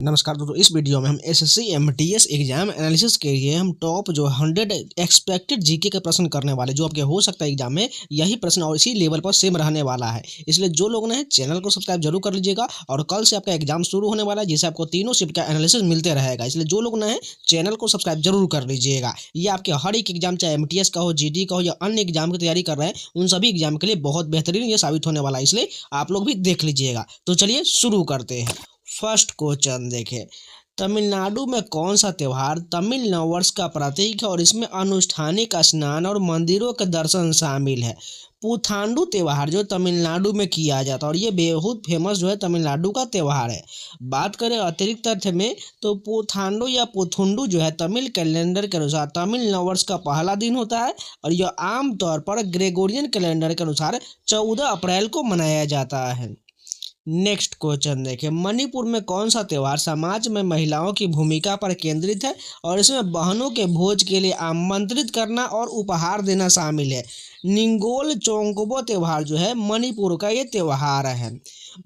नमस्कार दोस्तों, इस वीडियो में हम एसएससी एमटीएस एग्जाम एनालिसिस के लिए हम टॉप जो 100 एक्सपेक्टेड जीके के प्रश्न करने वाले जो आपके हो सकता है एग्जाम में यही प्रश्न और इसी लेवल पर सेम रहने वाला है। इसलिए जो लोग ने चैनल को सब्सक्राइब जरूर कर लीजिएगा और कल से आपका एग्जाम शुरू होने वाला है जिससे आपको तीनों शिफ्ट का एनालिसिस मिलते रहेगा। इसलिए जो लोग ने चैनल को सब्सक्राइब जरूर कर लीजिएगा। ये आपके हर एक एग्जाम चाहे एमटीएस का हो, जीडी का हो या अन्य एग्जाम की तैयारी कर रहे हैं उन सभी एग्जाम के लिए बहुत बेहतरीन ये साबित होने वाला है। इसलिए आप लोग भी देख लीजिएगा। तो चलिए शुरू करते हैं। फर्स्ट क्वेश्चन देखें, तमिलनाडु में कौन सा त्योहार तमिल नववर्ष का प्रतीक है और इसमें अनुष्ठानिक स्नान और मंदिरों के दर्शन शामिल है। पुथांडु त्योहार जो तमिलनाडु में किया जाता है और ये बहुत फेमस जो है तमिलनाडु का त्योहार है। बात करें अतिरिक्त तथ्य में तो पुथांडु या पुथुंडु जो है तमिल कैलेंडर के अनुसार तमिल नववर्ष का पहला दिन होता है और यह आमतौर पर ग्रेगोरियन कैलेंडर के अनुसार 14 अप्रैल को मनाया जाता है। नेक्स्ट क्वेश्चन देखें, मणिपुर में कौन सा त्योहार समाज में महिलाओं की भूमिका पर केंद्रित है और इसमें बहनों के भोज के लिए आमंत्रित करना और उपहार देना शामिल है। निंगोल चोंगबो त्योहार जो है मणिपुर का ये त्योहार है।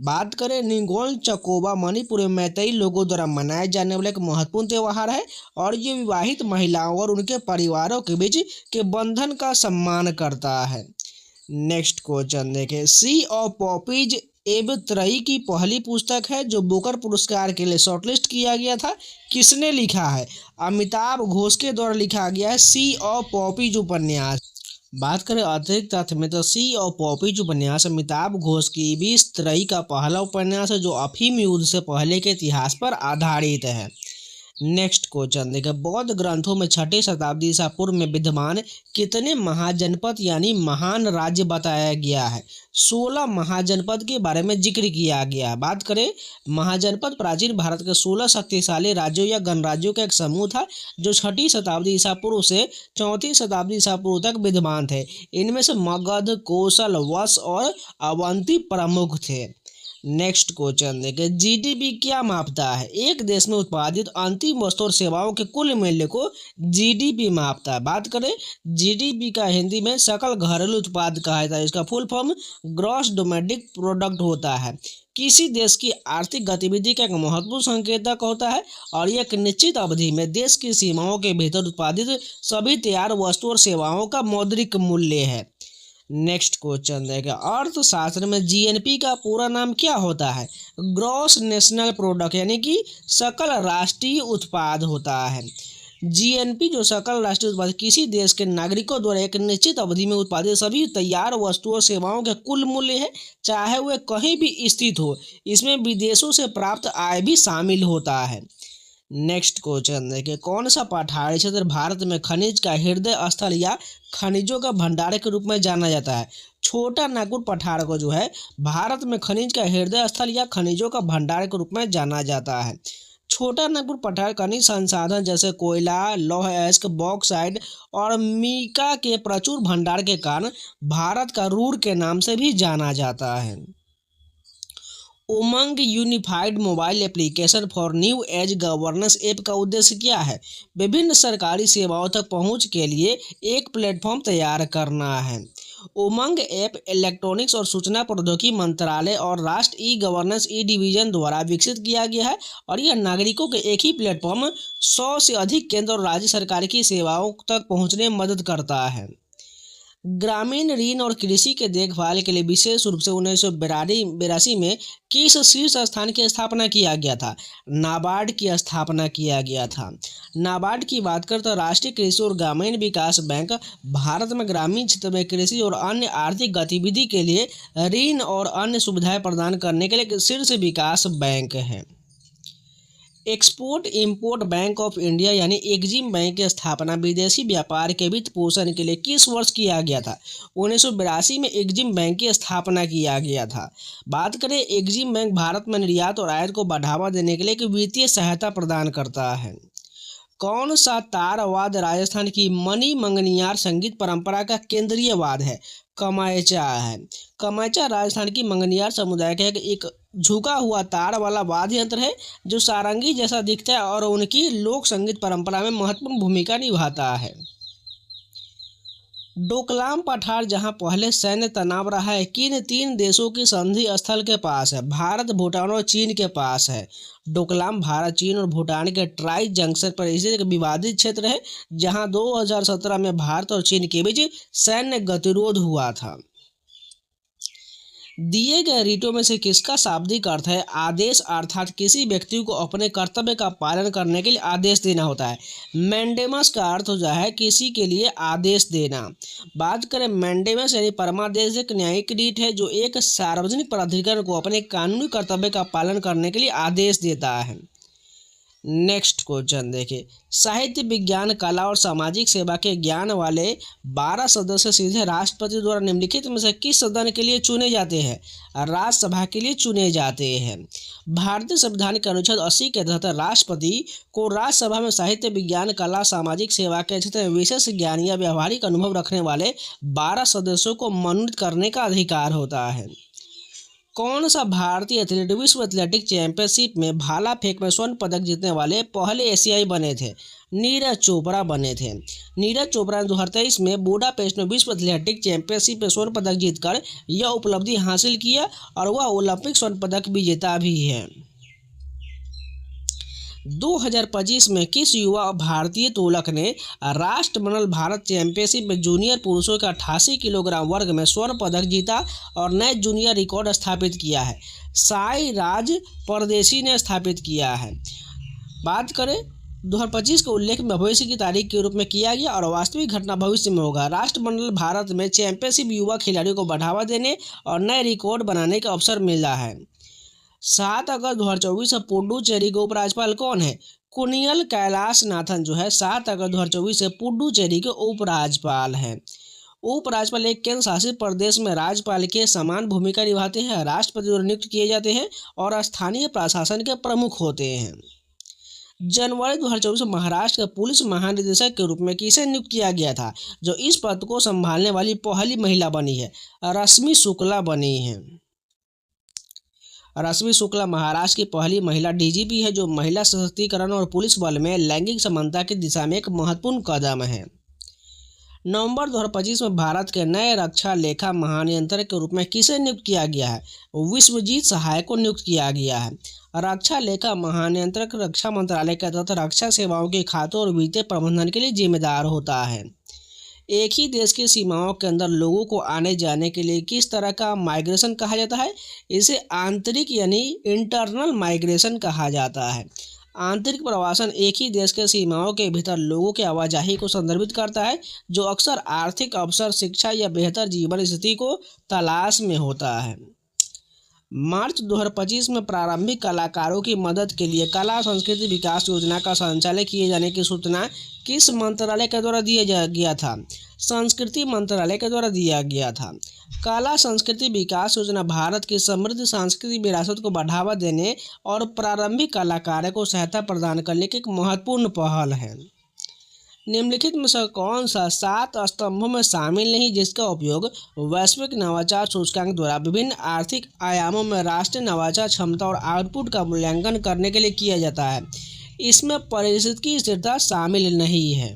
बात करें निंगोल चकोबा मणिपुर में मैतेई लोगों द्वारा मनाए जाने वाला एक महत्वपूर्ण त्योहार है और ये विवाहित महिलाओं और उनके परिवारों के बीच के बंधन का सम्मान करता है। नेक्स्ट क्वेश्चन देखें, सी ऑफ पॉपीज एब त्रयी की पहली पुस्तक है जो बुकर पुरस्कार के लिए शॉर्टलिस्ट किया गया था। किसने लिखा है? अमिताभ घोष के द्वारा लिखा गया है सी ऑफ पॉपीज उपन्यास। बात करें अतिरिक्त तथ्य में तो सी ऑफ पॉपीज उपन्यास अमिताभ घोष की 20 त्रयी का पहला उपन्यास है जो अफीम युद्ध से पहले के इतिहास पर आधारित है। नेक्स्ट क्वेश्चन देखें, बौद्ध ग्रंथों में 6ठी शताब्दी ईसा पूर्व में विद्यमान कितने महाजनपद यानी महान राज्य बताया गया है? 16 महाजनपद के बारे में जिक्र किया गया है। बात करें महाजनपद प्राचीन भारत के 16 शक्तिशाली राज्यों या गणराज्यों का एक समूह था जो 6ठी शताब्दी ईसा पूर्व से 4ठी शताब्दी ईसा पूर्व तक विद्यमान थे। इनमें से मगध, कोसल, वश और अवंती प्रमुख थे। नेक्स्ट क्वेश्चन देखें, जीडीपी क्या मापता है? एक देश में उत्पादित अंतिम वस्तु और सेवाओं के कुल मूल्य को जीडीपी मापता है। बात करें जीडीपी का हिंदी में सकल घरेलू उत्पाद कहा जाता है। इसका full form gross domestic product होता है। किसी देश की आर्थिक गतिविधि का एक महत्वपूर्ण संकेतक होता है और यह एक निश्चित अवधि में देश की सीमाओं के भीतर उत्पादित सभी तैयार वस्तु और सेवाओं का मौद्रिक मूल्य है। नेक्स्ट क्वेश्चन देखें, अर्थशास्त्र में जीएनपी का पूरा नाम क्या होता है? ग्रॉस नेशनल प्रोडक्ट यानी कि सकल राष्ट्रीय उत्पाद होता है। जीएनपी जो सकल राष्ट्रीय उत्पाद किसी देश के नागरिकों द्वारा एक निश्चित अवधि में उत्पादित सभी तैयार वस्तुओं और सेवाओं का कुल मूल्य है, चाहे वह कहीं भी स्थित हो। इसमें विदेशों से प्राप्त आय भी शामिल होता है। नेक्स्ट क्वेश्चन देखिए, कौन सा पठारी क्षेत्र भारत में खनिज का हृदय स्थल या खनिजों का भंडार के रूप में जाना जाता है? छोटा नागपुर पठार को जो है भारत में खनिज का हृदय स्थल या खनिजों का भंडार के रूप में जाना जाता है। छोटा नागपुर पठार खनिज संसाधन जैसे कोयला, लौह अयस्क, बॉक्साइट और मीका के प्रचुर भंडार के कारण भारत का रूर के नाम से भी जाना जाता है। Umang unified mobile application for new age governance app का उद्देश्य क्या है? विभिन्न सरकारी सेवाओं तक पहुंच के लिए एक प्लेटफॉर्म तैयार करना है। उमंग ऐप इलेक्ट्रॉनिक्स और सूचना प्रौद्योगिकी मंत्रालय और राष्ट्र ई गवर्नेंस ई डिवीजन द्वारा विकसित किया गया है और यह नागरिकों के एक ही प्लेटफॉर्म 100 से अधिक केंद्र और राज्य सरकार की सेवाओं तक पहुंचने में मदद करता है। ग्रामीण ऋण और कृषि के देखभाल के लिए विशेष रूप से 1982 में किस शीर्ष स्थान की स्थापना किया गया था? नाबार्ड की स्थापना किया गया था। नाबार्ड की बात करें तो राष्ट्रीय कृषि और ग्रामीण विकास बैंक भारत में ग्रामीण क्षेत्र में कृषि और अन्य आर्थिक गतिविधि के लिए ऋण और अन्य सुविधाएं प्रदान करने के लिए एक शीर्ष विकास बैंक है। Export import bank of India यानी एक्जिम बैंक की स्थापना विदेशी व्यापार के वित्त पोषण के लिए किस वर्ष किया गया था? 1982 में एक्जिम बैंक की स्थापना किया गया था। बात करें एक्जिम बैंक भारत में निर्यात और आयात को बढ़ावा देने के लिए एक वित्तीय सहायता प्रदान करता है। कौन सा तारवाद राजस्थान की मणि मंगनियार संगीत परंपरा का केंद्रीय वाद है? कमायचा है। कमायचा राजस्थान की मंगनियार समुदाय का एक झुका हुआ तार वाला वाद्य यंत्र है जो सारंगी जैसा दिखता है और उनकी लोक संगीत परंपरा में महत्वपूर्ण भूमिका निभाता है। डोकलाम पठार जहां पहले सैन्य तनाव रहा है, किन तीन देशों की संधि स्थल के पास है? भारत, भूटान और चीन के पास है। डोकलाम भारत, चीन और भूटान के ट्राई जंक्शन पर स्थित एक विवादित क्षेत्र है जहां 2017 में भारत और चीन के बीच सैन्य गतिरोध हुआ था। दिए गए रीटों में से किसका शाब्दिक अर्थ है आदेश, अर्थात किसी व्यक्ति को अपने कर्तव्य का पालन करने के लिए आदेश देना होता है। मैंडेमस का अर्थ हो जाए किसी के लिए आदेश देना। बात करें मैंडेमस यानी परमादेश, एक न्यायिक रीट है जो एक सार्वजनिक प्राधिकरण को अपने कानूनी कर्तव्य का पालन करने के लिए आदेश देता है। नेक्स्ट क्वेश्चन देखिए, साहित्य, विज्ञान, कला और सामाजिक सेवा के ज्ञान वाले 12 सदस्य सीधे राष्ट्रपति द्वारा निम्नलिखित में से किस सदन के लिए चुने जाते हैं? राज्यसभा के लिए चुने जाते हैं। भारतीय संविधान के अनुच्छेद 80 के तहत राष्ट्रपति को राज्यसभा में साहित्य, विज्ञान, कला, सामाजिक सेवा के क्षेत्र में विशेष ज्ञान या व्यावहारिक अनुभव रखने वाले 12 सदस्यों को मनोनीत करने का अधिकार होता है। कौन सा भारतीय एथलीट विश्व एथलेटिक चैंपियनशिप में भाला फेंक में स्वर्ण पदक जीतने वाले पहले एशियाई बने थे? नीरज चोपड़ा बने थे। नीरज चोपड़ा ने 2023 में बुडापेस्ट में विश्व एथलेटिक चैंपियनशिप में स्वर्ण पदक जीतकर यह उपलब्धि हासिल किया और वह ओलंपिक स्वर्ण पदक विजेता भी है। 2025 में किस युवा भारतीय तोलक ने राष्ट्रमंडल भारत चैंपियनशिप में जूनियर पुरुषों के 88 किलोग्राम वर्ग में स्वर्ण पदक जीता और नए जूनियर रिकॉर्ड स्थापित किया है? साई राज परदेशी ने स्थापित किया है। बात करें 2025 का उल्लेख में भविष्य की तारीख के रूप में किया गया और वास्तविक घटना भविष्य में होगा। राष्ट्रमंडल भारत में चैंपियनशिप युवा खिलाड़ियों को बढ़ावा देने और नए रिकॉर्ड बनाने का अवसर मिला है। 7 अगस्त 2024 से पुडुचेरी के उपराज्यपाल कौन है? कुनियल कैलाश नाथन जो है 7 अगस्त 2024 से पुडुचेरी के उपराज्यपाल हैं। उपराज्यपाल एक केंद्र शासित प्रदेश में राज्यपाल के समान भूमिका निभाते हैं, राष्ट्रपति द्वारा नियुक्त किए जाते हैं और स्थानीय प्रशासन के प्रमुख होते हैं। जनवरी 2024 में महाराष्ट्र के पुलिस महानिदेशक के रूप में किसे नियुक्त किया गया था, जो इस पद को संभालने वाली पहली महिला बनी है? रश्मि शुक्ला बनी है। रश्मि शुक्ला महाराष्ट्र की पहली महिला डीजीपी है, जो महिला सशक्तिकरण और पुलिस बल में लैंगिक समानता की दिशा में एक महत्वपूर्ण कदम है। नवंबर 2025 में भारत के नए रक्षा लेखा महानियंत्रक के रूप में किसे नियुक्त किया गया है? विश्वजीत सहाय को नियुक्त किया गया है। रक्षा लेखा महानियंत्रक रक्षा मंत्रालय के तहत रक्षा सेवाओं के खातों और वित्तीय प्रबंधन के लिए जिम्मेदार होता है। एक ही देश की सीमाओं के अंदर लोगों को आने जाने के लिए किस तरह का माइग्रेशन कहा जाता है? इसे आंतरिक यानी इंटरनल माइग्रेशन कहा जाता है। आंतरिक प्रवासन एक ही देश के सीमाओं के भीतर लोगों की आवाजाही को संदर्भित करता है, जो अक्सर आर्थिक अवसर, शिक्षा या बेहतर जीवन स्थिति को तलाश में होता है। मार्च 2025 में प्रारंभिक कलाकारों की मदद के लिए कला संस्कृति विकास योजना का संचालन किए जाने की सूचना किस मंत्रालय के द्वारा दिया गया था? संस्कृति मंत्रालय के द्वारा दिया गया था। कला संस्कृति विकास योजना भारत की समृद्ध सांस्कृतिक विरासत को बढ़ावा देने और प्रारंभिक कलाकारों को सहायता प्रदान करने की एक महत्वपूर्ण पहल है। निम्नलिखित में से कौन सा 7 स्तंभों में शामिल नहीं जिसका उपयोग वैश्विक नवाचार सूचकांक द्वारा विभिन्न आर्थिक आयामों में राष्ट्रीय नवाचार क्षमता और आउटपुट का मूल्यांकन करने के लिए किया जाता है? इसमें पारिस्थितिकी स्थिरता शामिल नहीं है।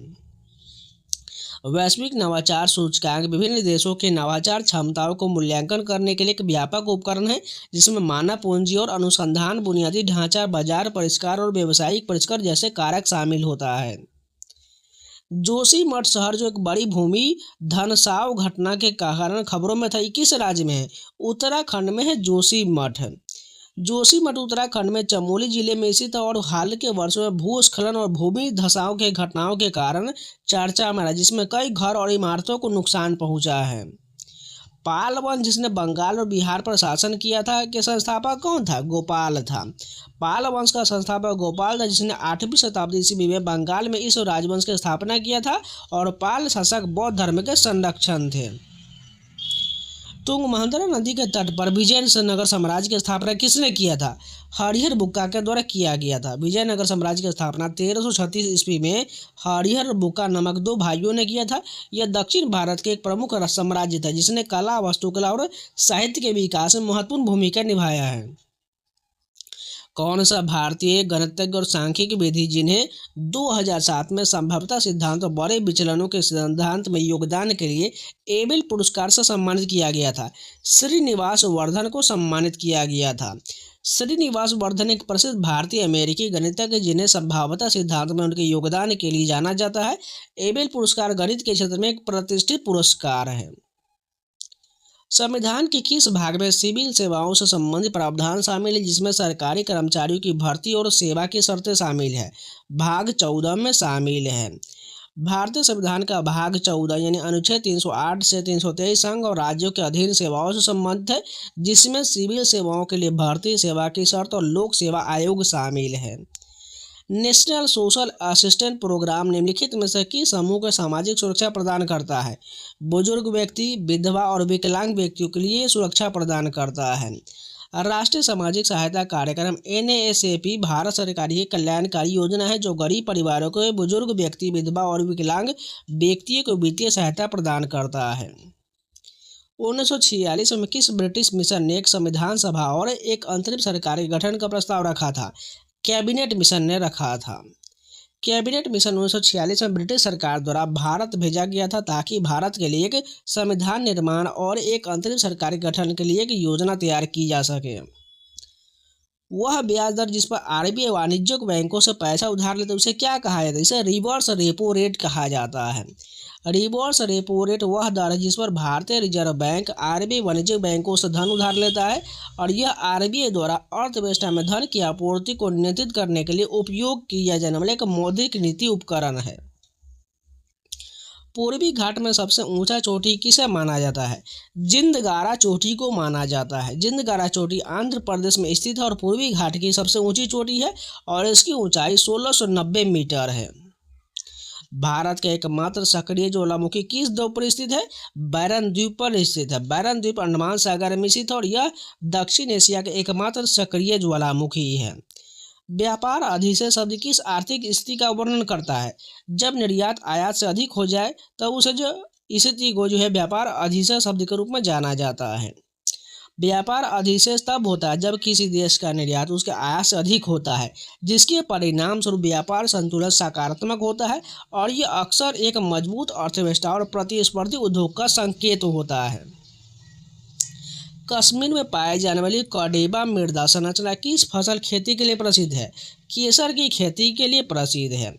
वैश्विक नवाचार सूचकांक विभिन्न देशों के नवाचार क्षमताओं को मूल्यांकन करने के लिए एक व्यापक उपकरण है, जिसमें मानव पूंजी और अनुसंधान, बुनियादी ढांचा, बाजार परिष्कार और व्यावसायिक परिष्कार जैसे कारक शामिल होता है। जोशीमठ शहर जो एक बड़ी भूमि धनसाव घटना के कारण खबरों में था, किस राज्य में है? उत्तराखंड में है जोशीमठ। जोशीमठ उत्तराखंड में चमोली जिले में स्थित और हाल के वर्षों में भूस्खलन और भूमि धसाव के घटनाओं के कारण चर्चा में रहा, जिसमें कई घर और इमारतों को नुकसान पहुंचा है। पाल वंश जिसने बंगाल और बिहार पर शासन किया था के संस्थापक कौन था? गोपाल था। पाल वंश का संस्थापक गोपाल था, जिसने 8वीं शताब्दी ईस्वी में बंगाल में इस राजवंश की स्थापना किया था और पाल शासक बौद्ध धर्म के संरक्षण थे। तुंगभद्रा नदी के तट पर विजयनगर साम्राज्य की स्थापना किसने किया था? हरिहर बुक्का के द्वारा किया गया था। विजयनगर साम्राज्य की स्थापना 1336 ईस्वी में हरिहर बुक्का नामक 2 भाइयों ने किया था। यह दक्षिण भारत के एक प्रमुख साम्राज्य था, जिसने कला, वास्तुकला और साहित्य के विकास में महत्वपूर्ण भूमिका निभाया है। कौन सा भारतीय गणितज्ञ और सांख्यिकी विधि जिन्हें 2007 में संभाव्यता सिद्धांत और बड़े विचलनों के सिद्धांत में योगदान के लिए एबेल पुरस्कार से सम्मानित किया गया था? श्रीनिवास वर्धन को सम्मानित किया गया था। श्रीनिवास वर्धन एक प्रसिद्ध भारतीय अमेरिकी गणितज्ञ जिन्हें संभाव्यता सिद्धांत में उनके योगदान के लिए जाना जाता है। एबेल पुरस्कार गणित के क्षेत्र में एक प्रतिष्ठित पुरस्कार है। संविधान के किस भाग में सिविल सेवाओं से संबंधित प्रावधान शामिल है, जिसमें सरकारी कर्मचारियों की भर्ती और सेवा की शर्तें शामिल है? भाग 14 में शामिल है। भारतीय संविधान का भाग 14 यानी अनुच्छेद 308 से 323 संघ और राज्यों के अधीन सेवाओं से संबंधित है, जिसमें सिविल सेवाओं के लिए भर्ती, सेवा की शर्त और लोक सेवा आयोग शामिल है। नेशनल सोशल असिस्टेंस प्रोग्राम निम्नलिखित में से किस समूह को सामाजिक सुरक्षा प्रदान करता है? बुजुर्ग व्यक्ति, विधवा और विकलांग व्यक्तियों के लिए सुरक्षा प्रदान करता है। राष्ट्रीय सामाजिक सहायता कार्यक्रम NSAP भारत सरकार की कल्याणकारी योजना है जो गरीब परिवारों को, बुजुर्ग व्यक्ति, विधवा और विकलांग व्यक्तियों को वित्तीय सहायता प्रदान करता है। 1946 में किस ब्रिटिश मिशन ने एक संविधान सभा और एक अंतरिम सरकार के गठन का प्रस्ताव रखा था? कैबिनेट मिशन ने रखा था। कैबिनेट मिशन 1946 में ब्रिटिश सरकार द्वारा भारत भेजा गया था ताकि भारत के लिए एक संविधान निर्माण और एक अंतरिम सरकार के गठन के लिए एक योजना तैयार की जा सके। वह ब्याज दर जिस पर RBI वाणिज्यिक बैंकों से पैसा उधार लेते उसे क्या कहा जाता है? इसे रिवर्स रेपो रेट कहा जाता है। रिवर्स रेपो रेट वह दर है जिस पर भारतीय रिजर्व बैंक RBI वाणिज्यिक बैंकों से धन उधार लेता है और यह RBI द्वारा अर्थव्यवस्था में धन की आपूर्ति को नियंत्रित करने के लिए उपयोग किया जाने वाला एक मौद्रिक नीति उपकरण है। पूर्वी घाट में सबसे ऊंचा चोटी किसे माना जाता है? जिंदगारा चोटी को माना जाता है। जिंदगारा चोटी आंध्र प्रदेश में स्थित है और पूर्वी घाट की सबसे ऊंची चोटी है और इसकी ऊंचाई 1690 मीटर है। भारत का एकमात्र सक्रिय ज्वालामुखी किस द्वीप पर स्थित है? बैरन द्वीप पर स्थित है। बैरन द्वीप अंडमान सागर में स्थित है और यह दक्षिण एशिया के एकमात्र सक्रिय ज्वालामुखी है। व्यापार अधिशेष शब्द किस आर्थिक स्थिति का वर्णन करता है? जब निर्यात आयात से अधिक हो जाए तब उसे जो स्थिति को जो है व्यापार अधिशेष शब्द के रूप में जाना जाता है। व्यापार अधिशेष तब होता है जब किसी देश का निर्यात उसके आयात से अधिक होता है, जिसके परिणाम स्वरूप व्यापार संतुलन सकारात्मक होता है और यह अक्सर एक मजबूत अर्थव्यवस्था और प्रतिस्पर्धी उद्योग का संकेत होता है। कश्मीर में पाई जाने वाली कडेबा मृदा संरचना किस फसल खेती के लिए प्रसिद्ध है? केसर की खेती के लिए प्रसिद्ध है।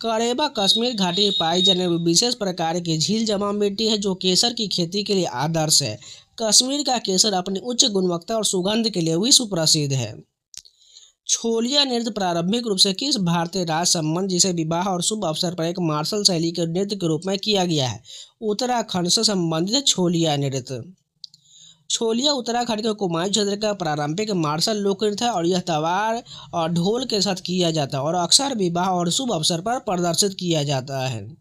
कडेबा कश्मीर घाटी में पाई जाने वाली विशेष प्रकार की झील जमा मिट्टी है जो केसर की खेती के लिए आदर्श है। कश्मीर का केसर अपनी उच्च गुणवत्ता और सुगंध के लिए विश्व प्रसिद्ध है। छोलिया नृत्य प्रारंभिक रूप से किस भारतीय राज संबंध जिसे विवाह और शुभ अवसर पर एक मार्शल शैली के नृत्य के रूप में किया गया है? उत्तराखंड से संबंधित है छोलिया नृत्य। छोलिया उत्तराखंड के कुमाऊं क्षेत्र का पारंपरिक मार्शल लोक नृत्य है और यह तलवार और ढोल के साथ किया जाता है और अक्सर विवाह और शुभ अवसर पर प्रदर्शित किया जाता है।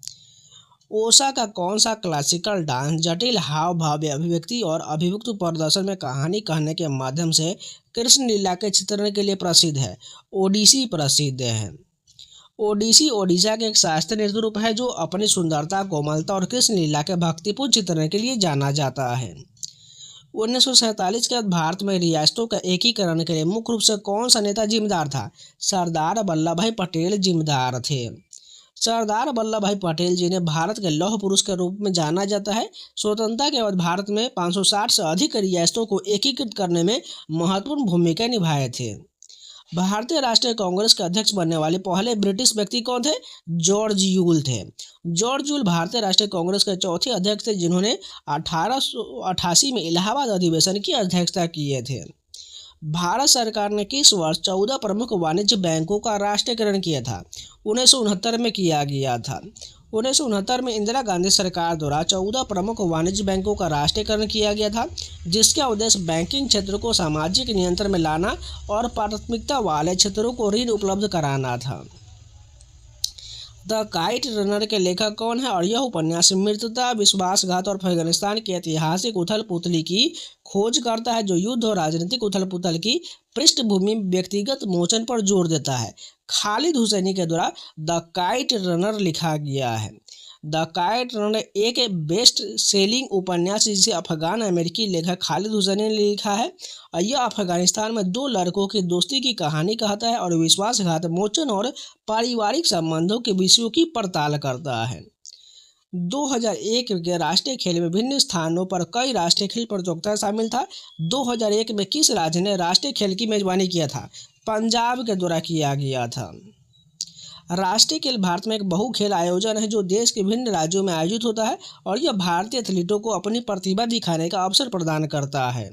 ओशा का कौन सा क्लासिकल डांस जटिल हाव भाव अभिव्यक्ति और अभिव्यक्त प्रदर्शन में कहानी कहने के माध्यम से कृष्ण लीला के चित्रण के लिए प्रसिद्ध है? ओडिसी प्रसिद्ध है। ओडिसी ओडिशा के एक शास्त्रीय नृत्य रूप है जो अपनी सुंदरता, कोमलता और कृष्ण लीला के भक्तिपूर्ण चित्रण के लिए जाना जाता है। 1947 के बाद भारत में रियासतों का एकीकरण के लिए मुख्य रूप से कौन सा नेता जिम्मेदार था? सरदार वल्लभ भाई पटेल जिम्मेदार थे। सरदार वल्लभ भाई पटेल जिन्हें भारत के लौह पुरुष के रूप में जाना जाता है, स्वतंत्रता के बाद भारत में 560 से अधिक रियासतों को एकीकृत करने में महत्वपूर्ण भूमिका निभाए थे। भारतीय राष्ट्रीय कांग्रेस के अध्यक्ष बनने वाले पहले ब्रिटिश व्यक्ति कौन थे? जॉर्ज यूल थे। जॉर्ज यूल भारतीय राष्ट्रीय कांग्रेस के चौथे अध्यक्ष थे जिन्होंने 1888 में इलाहाबाद अधिवेशन की अध्यक्षता किए थे। भारत सरकार ने किस वर्ष 14 प्रमुख वाणिज्य बैंकों का राष्ट्रीयकरण किया था? 1969 में किया गया था। 1969 में इंदिरा गांधी सरकार द्वारा 14 प्रमुख वाणिज्य बैंकों का राष्ट्रीयकरण किया गया था, जिसका उद्देश्य बैंकिंग क्षेत्र को सामाजिक नियंत्रण में लाना और प्राथमिकता वाले क्षेत्रों को ऋण उपलब्ध कराना था। द काइट रनर के लेखक कौन है और यह उपन्यास मित्रता, विश्वासघात और अफगानिस्तान की ऐतिहासिक उथल पुथली की खोज करता है जो युद्ध और राजनीतिक उथल पुथल की पृष्ठभूमि व्यक्तिगत मोचन पर जोर देता है। खालिद हुसैनी के द्वारा द काइट रनर लिखा गया है। द काइट रनर एक बेस्ट सेलिंग उपन्यास जिसे अफगान अमेरिकी लेखक खालिद हुसैनी ने लिखा है। यह अफगानिस्तान में दो लड़कों की दोस्ती की कहानी कहता है और विश्वासघात, मोचन और पारिवारिक संबंधों के विषयों की पड़ताल करता है। 2001 के राष्ट्रीय खेल में विभिन्न स्थानों पर कई राष्ट्रीय खेल प्रतियोगिताएं शामिल था। 2001 में किस राज्य ने राष्ट्रीय खेल की मेजबानी किया था? पंजाब के द्वारा किया गया था। राष्ट्रीय खेल भारत में एक बहु खेल आयोजन है जो देश के विभिन्न राज्यों में आयोजित होता है और यह भारतीय एथलीटों को अपनी प्रतिभा दिखाने का अवसर प्रदान करता है।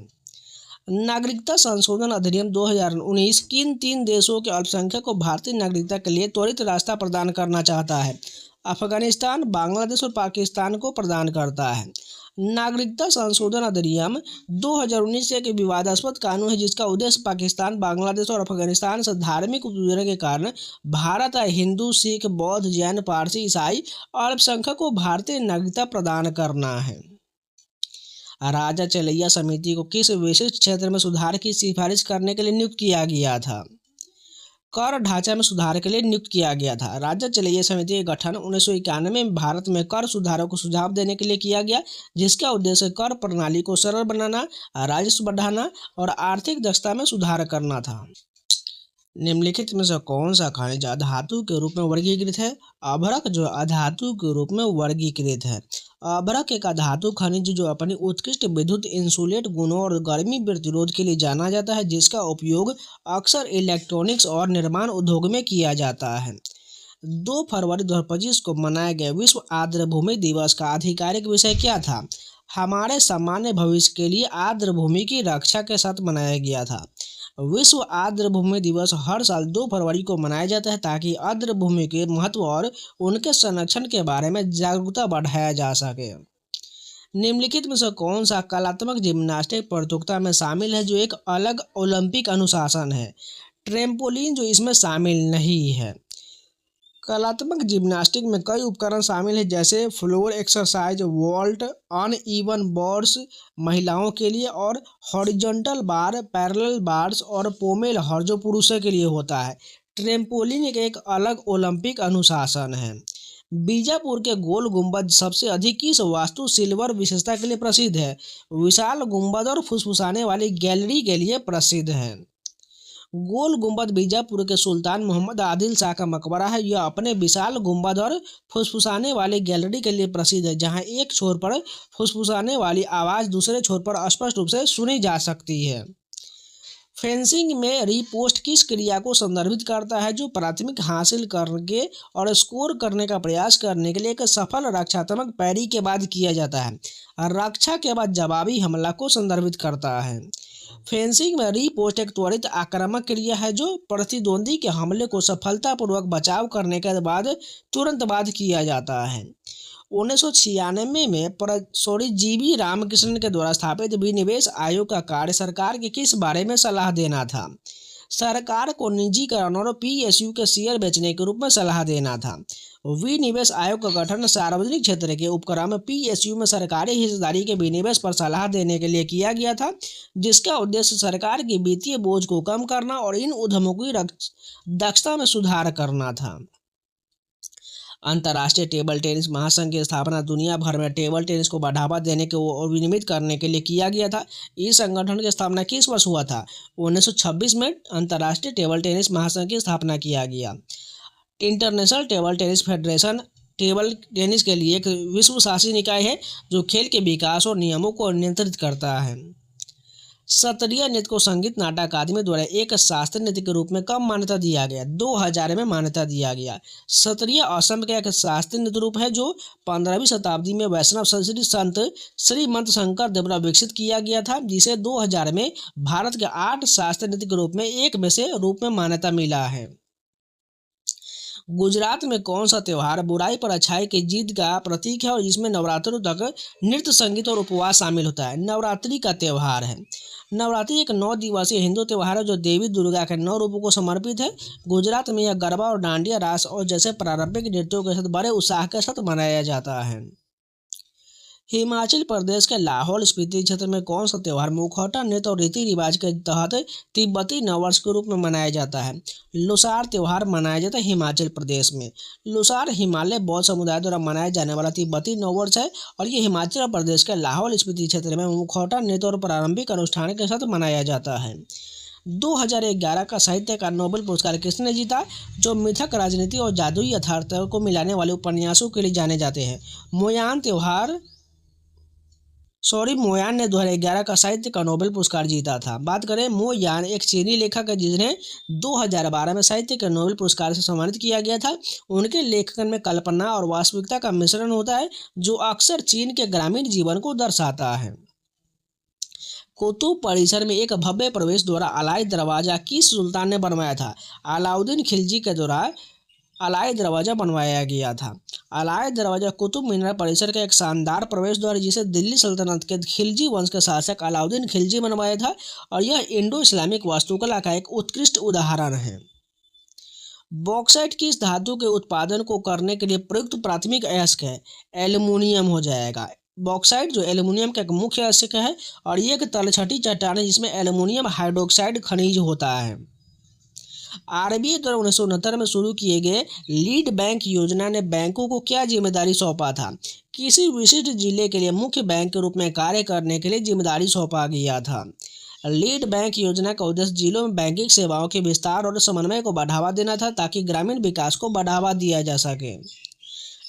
नागरिकता संशोधन अधिनियम 2019 किन तीन देशों के अल्पसंख्यक को भारतीय नागरिकता के लिए त्वरित रास्ता प्रदान करना चाहता है? अफगानिस्तान, बांग्लादेश और पाकिस्तान को प्रदान करता है। नागरिकता संशोधन अधिनियम 2019 एक विवादास्पद कानून है जिसका उद्देश्य पाकिस्तान, बांग्लादेश और अफगानिस्तान से धार्मिक उत्पीड़न के कारण भारत आए हिंदू, सिख, बौद्ध, जैन, पारसी, ईसाई अल्पसंख्यक को भारतीय नागरिकता प्रदान करना है। राजा चलैया समिति को किस विशिष्ट क्षेत्र में सुधार की सिफारिश करने के लिए नियुक्त किया गया था? कर ढांचा में सुधार के लिए नियुक्त किया गया था। राजा चलैया समिति का गठन 1991 में भारत में कर सुधारों को सुझाव देने के लिए किया गया, जिसका उद्देश्य कर प्रणाली को सरल बनाना, राजस्व बढ़ाना और आर्थिक दक्षता में सुधार करना था। निम्नलिखित में से कौन सा खनिज अधातु के रूप में वर्गीकृत है? अभ्रक जो अधातु के रूप में वर्गीकृत है। अभ्रक एक अधातु खनिज जो अपनी उत्कृष्ट विद्युत इंसुलेट गुणों और गर्मी प्रतिरोध के लिए जाना जाता है, जिसका उपयोग अक्सर इलेक्ट्रॉनिक्स और निर्माण उद्योग में किया जाता है। 2 फरवरी 2025 को मनाया गया विश्व आर्द्रभूमि दिवस का आधिकारिक विषय क्या था? हमारे सामान्य भविष्य के लिए आर्द्रभूमि की रक्षा के साथ मनाया गया था। विश्व आर्द्रभूमि दिवस हर साल 2 फरवरी को मनाया जाता है ताकि आर्द्रभूमि के महत्व और उनके संरक्षण के बारे में जागरूकता बढ़ाया जा सके। निम्नलिखित में से कौन सा कलात्मक जिम्नास्टिक प्रतियोगिता में शामिल है जो एक अलग ओलंपिक अनुशासन है? ट्रेम्पोलिन जो इसमें शामिल नहीं है। कलात्मक जिम्नास्टिक में कई उपकरण शामिल हैं जैसे floor exercise, vault, uneven bars महिलाओं के लिए और हॉरिजॉन्टल बार, पैरेलल बार्स और पोमेल हॉर्स जो पुरुषों के लिए होता है। ट्रेम्पोलिन एक अलग ओलंपिक अनुशासन है। बीजापुर के गोल गुंबद सबसे अधिक किस वास्तुशिल्प विशेषता के लिए प्रसिद्ध है? विशाल गुंबद और फुसफुसाने वाली गैलरी के लिए प्रसिद्ध है। गोल गुंबद बीजापुर के सुल्तान मोहम्मद आदिल शाह का मकबरा है। यह अपने विशाल गुंबद और फुसफुसाने वाली गैलरी के लिए प्रसिद्ध है, जहां एक छोर पर फुसफुसाने वाली आवाज़ दूसरे छोर पर स्पष्ट रूप से सुनी जा सकती है। फेंसिंग में रिपोस्ट किस क्रिया को संदर्भित करता है जो प्राथमिक हासिल करके और स्कोर करने का प्रयास करने के लिए एक सफल रक्षात्मक पैरी के बाद किया जाता है? रक्षा के बाद जवाबी हमला को संदर्भित करता है। फेंसिंग में रिपोस्ट एक त्वरित आक्रामक क्रिया है जो प्रतिद्वंदी के हमले को सफलतापूर्वक बचाव करने के बाद तुरंत बाद किया जाता है। 1996 में जीवी रामकृष्णन के द्वारा स्थापित विनिवेश आयोग का कार्य सरकार के किस बारे में सलाह देना था? सरकार को निजीकरण और पीएसयू के शेयर बेचने के रूप में सलाह देना था। विनिवेश आयोग का गठन सार्वजनिक क्षेत्र के उपक्रम पीएसयू में सरकारी हिस्सेदारी के विनिवेश पर सलाह देने के लिए किया गया था, जिसका उद्देश्य सरकार की वित्तीय बोझ को कम करना और इन उद्यमों की दक्षता में सुधार करना था। अंतर्राष्ट्रीय टेबल टेनिस महासंघ की स्थापना दुनिया भर में टेबल टेनिस को बढ़ावा देने के और विनियमित करने के लिए किया गया था। इस संगठन की स्थापना किस वर्ष हुआ था? 1926 में अंतर्राष्ट्रीय टेबल टेनिस महासंघ की स्थापना किया गया। International table tennis federation table tennis के लिए एक विश्व शासी निकाय है जो खेल के विकास और नियमों को नियंत्रित करता है। शास्त्रीय नृत्य को संगीत नाटक अकादमी द्वारा एक शास्त्रीय नृत्य के रूप में कब मान्यता दिया गया? 2000 में मान्यता दिया गया। शास्त्रीय असम का एक शास्त्रीय नृत्य रूप है जो 15वीं शताब्दी में वैष्णव संत श्रीमंत शंकर द्वारा विकसित किया गया था, जिसे 2000 में भारत के 8 शास्त्रीय नृत्य के रूप में एक में से रूप में मान्यता मिला है। गुजरात में कौन सा त्यौहार बुराई पर अच्छाई की जीत का प्रतीक है और जिसमें नवरात्रों तक नृत्य, संगीत और उपवास शामिल होता है? नवरात्रि का त्यौहार है। नवरात्रि एक 9 दिवसीय हिंदू त्यौहार है जो देवी दुर्गा के 9 रूपों को समर्पित है। गुजरात में यह गरबा और डांडिया रास और जैसे पारंपरिक नृत्यों के साथ बड़े उत्साह के साथ मनाया जाता है। हिमाचल प्रदेश के लाहौल स्पीति क्षेत्र में कौन सा त्यौहार मुखौटा नृत्य और रीति रिवाज के तहत तिब्बती नववर्ष के रूप में मनाया जाता है? लुसार त्यौहार मनाया जाता है हिमाचल प्रदेश में। लुसार हिमालय बौद्ध समुदाय द्वारा मनाया जाने वाला तिब्बती नववर्ष है और ये हिमाचल प्रदेश के लाहौल स्पीति क्षेत्र में मुखौटा नृत्य और प्रारंभिक अनुष्ठान के साथ मनाया जाता है। 2011 का साहित्य का नोबेल पुरस्कार किसने जीता? जो मिथक, राजनीति और जादुई यथार्थ को मिलाने वाले उपन्यासों के लिए जाने जाते हैं। मोयान ने 2011 का साहित्य का नोबेल पुरस्कार जीता था। बात करें मोयान, एक चीनी लेखक है जिन्हें 2012 में साहित्य के नोबेल पुरस्कार से सम्मानित किया गया था। उनके लेखन में कल्पना और वास्तविकता का मिश्रण होता है जो अक्सर चीन के ग्रामीण जीवन को दर्शाता है। कुतुब परिसर में एक भव्य प्रवेश द्वार अलाई दरवाजा किस सुल्तान ने बनवाया था? अलाउद्दीन खिलजी के द्वारा अलाई दरवाजा बनवाया गया था। अलाई दरवाजा कुतुब मीनार परिसर का एक शानदार प्रवेश द्वार जिसे दिल्ली सल्तनत के खिलजी वंश के शासक अलाउद्दीन खिलजी बनवाया था और यह इंडो इस्लामिक वास्तुकला का एक उत्कृष्ट उदाहरण है। बॉक्साइट किस धातु के उत्पादन को करने के लिए प्रयुक्त प्राथमिक अयस्क है? एल्युमिनियम हो जाएगा। बॉक्साइट जो एल्युमिनियम का एक मुख्य अयस्क है और ये एक तलछटी चट्टान है जिसमें एल्युमिनियम हाइड्रोक्साइड खनिज होता है। आरबीआई द्वारा 1969 में शुरू किए गए लीड बैंक योजना ने बैंकों को क्या जिम्मेदारी सौंपा था? किसी विशिष्ट जिले के लिए मुख्य बैंक के रूप में कार्य करने के लिए जिम्मेदारी सौंपा गया था। लीड बैंक योजना का उद्देश्य जिलों में बैंकिंग सेवाओं के विस्तार और समन्वय को बढ़ावा देना था ताकि ग्रामीण विकास को बढ़ावा दिया जा सके।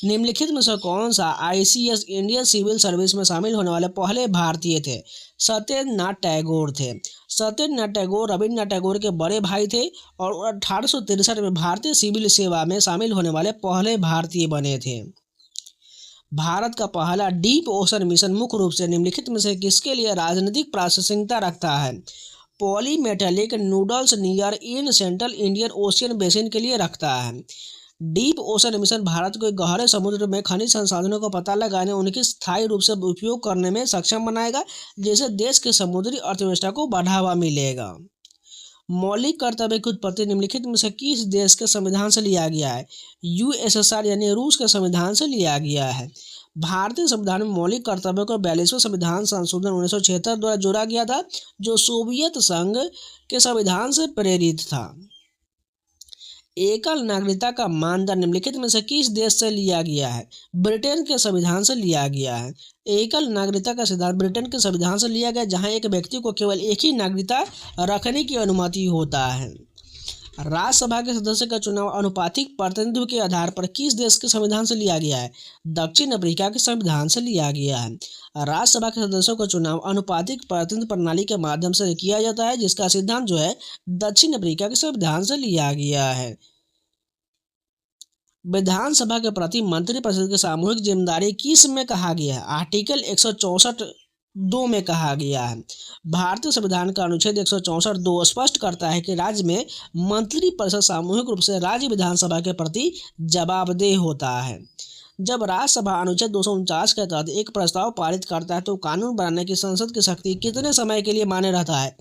निम्नलिखित में से कौन सा आईसीएस इंडियन सिविल सर्विस में शामिल होने वाले पहले भारतीय थे? सत्येंद्रनाथ टैगोर थे। सत्येंद्रनाथ टैगोर रविन्द्रनाथ टैगोर के बड़े भाई थे और 1863 में भारतीय सिविल सेवा में शामिल होने वाले पहले भारतीय बने थे। भारत का पहला डीप ओशन मिशन मुख्य रूप से निम्नलिखित में से किसके लिए राजनीतिक प्रासंगिकता रखता है? Polymetallic noodles near in central Indian ocean basin के लिए रखता है। डीप ओशन मिशन भारत को गहरे समुद्र में खनिज संसाधनों का पता लगाने उनकी स्थायी रूप से उपयोग करने में सक्षम बनाएगा जिससे देश के समुद्री अर्थव्यवस्था को बढ़ावा मिलेगा। मौलिक कर्तव्य की उत्पत्ति निम्नलिखित में से किस देश के संविधान से लिया गया है? यूएसएसआर यानी रूस के संविधान से लिया गया है। भारतीय संविधान में मौलिक कर्तव्यों को 42वें संविधान संशोधन 1976 द्वारा जोड़ा गया था जो सोवियत संघ के संविधान से प्रेरित था। एकल नागरिकता का मानदंड निम्नलिखित में से किस देश से लिया गया है? ब्रिटेन के संविधान से लिया गया है। एकल नागरिकता का सिद्धांत ब्रिटेन के संविधान से लिया गया जहां एक व्यक्ति को केवल एक ही नागरिकता रखने की अनुमति होता है। राज्यसभा के सदस्य का चुनाव अनुपातिक प्रतिनिधित्व के आधार पर किस देश के संविधान से लिया गया है? दक्षिण अफ्रीका के संविधान से लिया गया है। राज्यसभा के सदस्यों का चुनाव अनुपातिक प्रतिनिधित्व प्रणाली के माध्यम से किया जाता है जिसका सिद्धांत जो है दक्षिण अफ्रीका के संविधान से लिया गया है। विधानसभा के प्रति मंत्रिपरिषद की सामूहिक जिम्मेदारी किस में कहा गया है? आर्टिकल 164(2) में कहा गया है। भारतीय संविधान का अनुच्छेद 164(2) स्पष्ट करता है कि राज्य में मंत्रिपरिषद सामूहिक रूप से राज्य विधानसभा के प्रति जवाबदेह होता है। जब राज्यसभा अनुच्छेद 249 के तहत एक प्रस्ताव पारित करता है तो कानून बनाने की संसद की शक्ति कितने समय के लिए मान्य रहता है?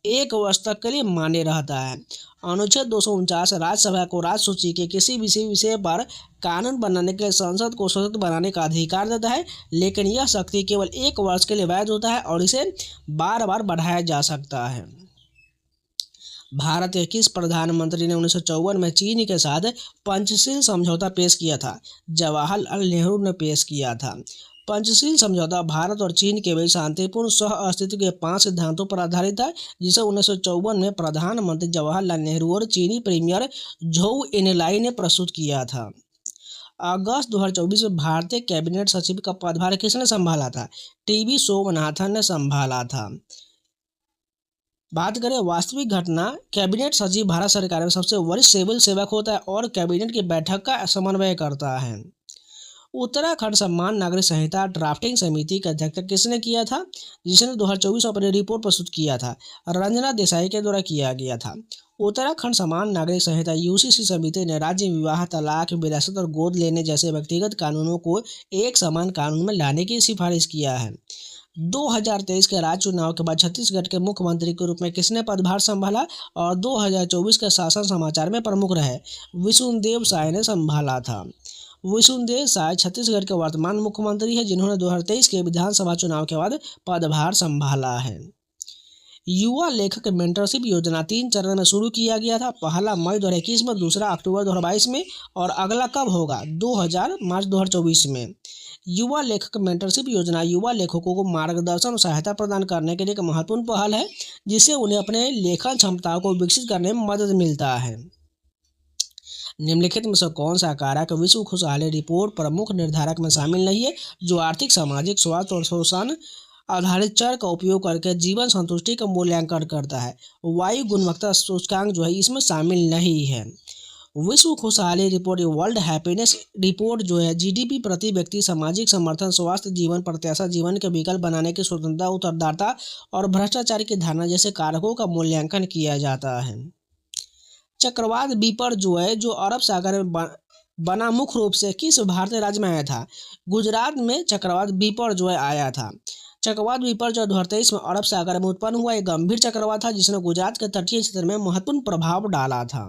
1 वर्ष तक के लिए मान्य रहता है। अनुच्छेद 249 राज्यसभा को राज्य सूची के किसी भी विषय पर कानून बनाने के लिए संसद को सशक्त बनाने का अधिकार देता है लेकिन यह शक्ति केवल 1 वर्ष के लिए वैध होता है और इसे बार बार बढ़ाया जा सकता है। भारत के किस प्रधानमंत्री ने 1954 में चीन के साथ पंचशील समझौता पेश किया था? जवाहरलाल नेहरू ने पेश किया था। पंचशील समझौता भारत और चीन के बीच शांतिपूर्ण सह अस्तित्व के 5 सिद्धांतों पर आधारित था जिसे 1954 में प्रधानमंत्री जवाहरलाल नेहरू और चीनी प्रीमियर झोउ एनलाई ने प्रस्तुत किया था। अगस्त 2024 में भारतीय कैबिनेट सचिव का पदभार किसने संभाला था? टीवी सोमनाथन ने संभाला था। बात करें वास्तविक घटना, कैबिनेट सचिव भारत सरकार में सबसे वरिष्ठ सिविल सेवक होता है और कैबिनेट की बैठक का समन्वय करता है। उत्तराखंड सम्मान नागरिक संहिता ड्राफ्टिंग समिति का अध्यक्ष किसने किया था? जिसने 2024 में अपनी रिपोर्ट प्रस्तुत किया था? रंजना देसाई के द्वारा किया गया था। उत्तराखंड सम्मान नागरिक संहिता यूसीसी समिति ने राज्य विवाह, तलाक, विरासत और गोद लेने जैसे व्यक्तिगत कानूनों को एक समान कानून में लाने की सिफारिश किया है। 2023 के राज्य चुनाव के बाद छत्तीसगढ़ के मुख्यमंत्री के रूप में किसने पदभार संभाला और 2024 के शासन समाचार में प्रमुख रहे? विष्णुदेव साय ने संभाला था। विष्णुदेव साय छत्तीसगढ़ के वर्तमान मुख्यमंत्री है, जिन्होंने 2023 के विधानसभा चुनाव के बाद पदभार संभाला है। युवा लेखक मेंटरशिप योजना 3 चरण में शुरू किया गया था। पहला मई 2021 में, दूसरा अक्टूबर 2022 में और अगला कब होगा? मार्च 2024 में। युवा लेखक मेंटरशिप योजना युवा लेखकों को मार्गदर्शन और सहायता प्रदान करने के लिए एक महत्वपूर्ण पहल है, जिससे उन्हें अपने लेखन क्षमताओं को विकसित करने में मदद मिलता है। निम्नलिखित में से कौन सा कारक विश्व खुशहाली रिपोर्ट प्रमुख निर्धारक में शामिल नहीं है, जो आर्थिक, सामाजिक, स्वास्थ्य और शोषण आधारित चर का उपयोग करके जीवन संतुष्टि का मूल्यांकन करता है? वायु गुणवत्ता सूचकांक जो है इसमें शामिल नहीं है। विश्व खुशहाली रिपोर्ट, वर्ल्ड हैप्पीनेस रिपोर्ट जो है जीडीपी प्रति व्यक्ति, सामाजिक समर्थन, स्वास्थ्य, जीवन प्रत्याशा, जीवन के विकल्प बनाने की स्वतंत्रता, उत्तरदायिता और भ्रष्टाचार की धारणा जैसे कारकों का मूल्यांकन किया जाता है। चक्रवात बीपर जो है, जो अरब सागर में बना, मुख्य रूप से किस भारतीय राज्य में आया था? गुजरात में चक्रवात बीपर जो है आया था। चक्रवात बीपर जो 2023 में अरब सागर में उत्पन्न हुआ एक गंभीर चक्रवात था, जिसने गुजरात के तटीय क्षेत्र में महत्वपूर्ण प्रभाव डाला था।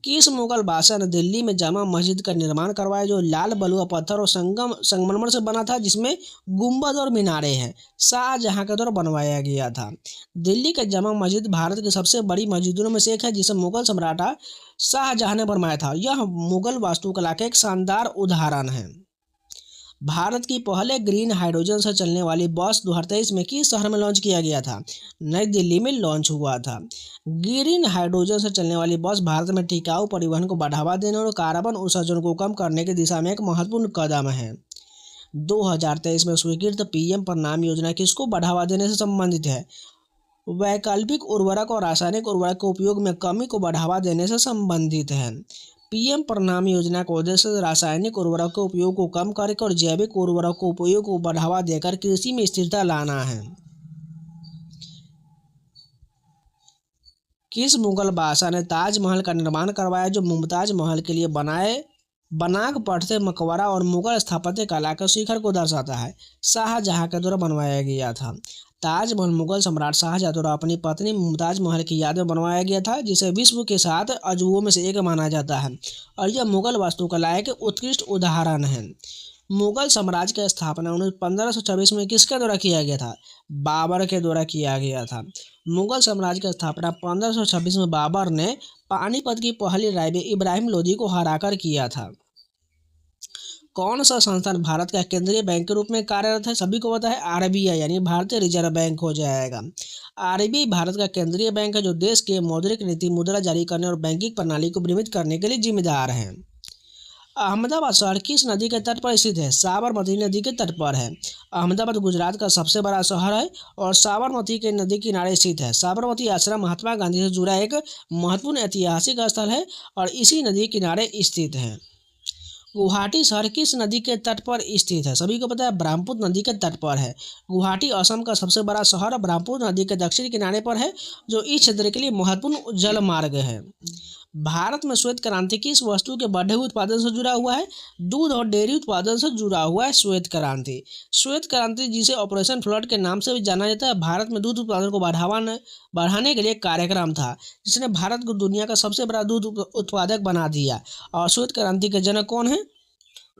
किस मुगल बादशाह ने दिल्ली में जामा मस्जिद का निर्माण करवाया, जो लाल बलुआ पत्थर और संगमरमर से बना था, जिसमें गुंबद और मीनारे हैं? शाहजहां के द्वारा बनवाया गया था। दिल्ली का जामा मस्जिद भारत की सबसे बड़ी मस्जिदों में से एक है, जिसे मुगल सम्राट शाहजहां ने बनवाया था। यह मुगल वास्तुकला का एक शानदार उदाहरण है। भारत की पहले ग्रीन हाइड्रोजन से चलने वाली बस 2023 में किस शहर में लॉन्च किया गया था? नई दिल्ली में लॉन्च हुआ था। ग्रीन हाइड्रोजन से चलने वाली बस भारत में टिकाऊ परिवहन को बढ़ावा देने और कार्बन उत्सर्जन को कम करने की दिशा में एक महत्वपूर्ण कदम है। 2023 में स्वीकृत पीएम प्रणाम योजना किसको बढ़ावा देने से संबंधित है? वैकल्पिक उर्वरक और रासायनिक उर्वरक के उपयोग में कमी को बढ़ावा देने से संबंधित है। पीएम प्रणाम योजना का उद्देश्य रासायनिक उर्वरक के उपयोग को कम करके और जैविक उर्वरक के उपयोग को बढ़ावा देकर कृषि में स्थिरता लाना है। किस मुगल बादशाह ने ताजमहल का निर्माण करवाया, जो मुमताज महल के लिए बनाग पढ़ते मकबरा और मुगल स्थापत्य कला के शिखर को दर्शाता है? शाहजहां के द्वारा बनवाया गया था। ताजमहल मुगल सम्राट शाहजहां द्वारा अपनी पत्नी मुमताज महल की याद में बनवाया गया था, जिसे विश्व के 7 अजूबों में से एक माना जाता है और यह मुगल वास्तुकला के उत्कृष्ट उदाहरण है। मुगल साम्राज्य की स्थापना 1526 में किसके द्वारा किया गया था? बाबर के द्वारा किया गया था। मुगल साम्राज्य की स्थापना 1526 में बाबर ने पानीपत की पहली लड़ाई में इब्राहिम लोदी को हराकर किया था। कौन सा संस्थान भारत का केंद्रीय बैंक के रूप में कार्यरत है? सभी को पता है, आरबीआई यानी भारतीय रिजर्व बैंक हो जाएगा। आरबीआई भारत का केंद्रीय बैंक है, जो देश के मौद्रिक नीति, मुद्रा जारी करने और बैंकिंग प्रणाली को विनियमित करने के लिए जिम्मेदार है। अहमदाबाद शहर किस नदी के तट पर स्थित है? साबरमती नदी के तट पर है। अहमदाबाद गुजरात का सबसे बड़ा शहर है और साबरमती के नदी किनारे स्थित है। साबरमती आश्रम महात्मा गांधी से जुड़ा एक महत्वपूर्ण ऐतिहासिक स्थल है और इसी नदी किनारे स्थित है। गुवाहाटी शहर किस नदी के तट पर स्थित है? सभी को पता है, ब्रह्मपुत्र नदी के तट पर है। गुवाहाटी असम का सबसे बड़ा शहर ब्रह्मपुत्र नदी के दक्षिणी किनारे पर है, जो इस क्षेत्र के लिए महत्वपूर्ण जल मार्ग है। भारत में श्वेत क्रांति किस वस्तु के बढ़े हुए उत्पादन से जुड़ा हुआ है? दूध और डेयरी उत्पादन से जुड़ा हुआ है श्वेत क्रांति। श्वेत क्रांति, जिसे ऑपरेशन फ्लड के नाम से भी जाना जाता है, भारत में दूध उत्पादन को बढ़ाने के लिए एक कार्यक्रम था, जिसने भारत को दुनिया का सबसे बड़ा दूध उत्पादक बना दिया। और श्वेत क्रांति के जनक कौन है?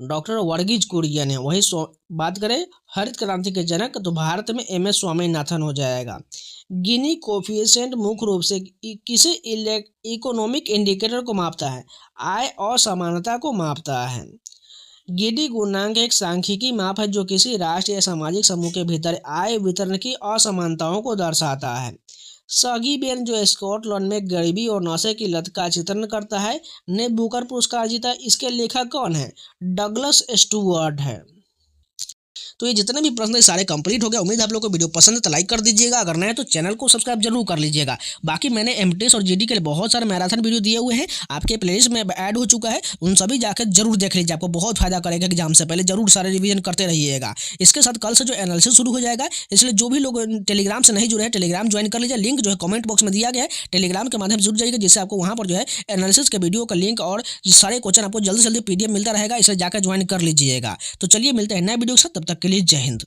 डॉक्टर वर्गीज कुरियन है। वही बात करें हरित क्रांति के जनक, तो भारत में एम एस स्वामीनाथन हो जाएगा। गिनी कोफिशिएंट मुख्य रूप से किसे इकोनॉमिक इंडिकेटर को मापता है? आय और समानता को मापता है। गिनी गुणांक एक सांख्यिकी माप है, जो किसी राष्ट्र या सामाजिक समूह के भीतर आय वितरण की असमानताओं को दर्शाता है। सगीबेन, जो स्कॉटलैंड में गरीबी और नशे की लत का चित्रण करता है, ने बुकर पुरस्कार जीता। इसके लेखक कौन है? डगलस स्टुअर्ट है। तो ये जितने भी प्रश्न सारे कंप्लीट हो गए। उम्मीद है आप लोगों को वीडियो पसंद है तो लाइक कर दीजिएगा, अगर नए तो चैनल को सब्सक्राइब जरूर कर लीजिएगा। बाकी मैंने एमटीएस और जीडी के लिए बहुत सारे मैराथन वीडियो दिए हुए हैं, आपके प्लेलिस्ट में ऐड हो चुका है, उन सभी जाकर जरूर देख लीजिए, आपको बहुत फायदा करेगा। एग्जाम से पहले जरूर सारे रिवीजन करते रहिएगा। इसके साथ कल से जो एनालिसिस शुरू हो जाएगा, इसलिए जो भी लोग टेलीग्राम से नहीं जुड़े हैं टेलीग्राम ज्वाइन कर लीजिए। लिंक जो है कमेंट बॉक्स में दिया गया है, टेलीग्राम के माध्यम से जुड़ जाइएगा, जिससे आपको वहाँ पर जो है एनालिसिस के वीडियो का लिंक और सारे क्वेश्चन आपको जल्दी से जल्दी पीडीएफ मिलता रहेगा, इसलिए जाकर ज्वाइन कर लीजिएगा। तो चलिए मिलते हैं नए वीडियो के साथ, तब तक के लिए जय हिंद।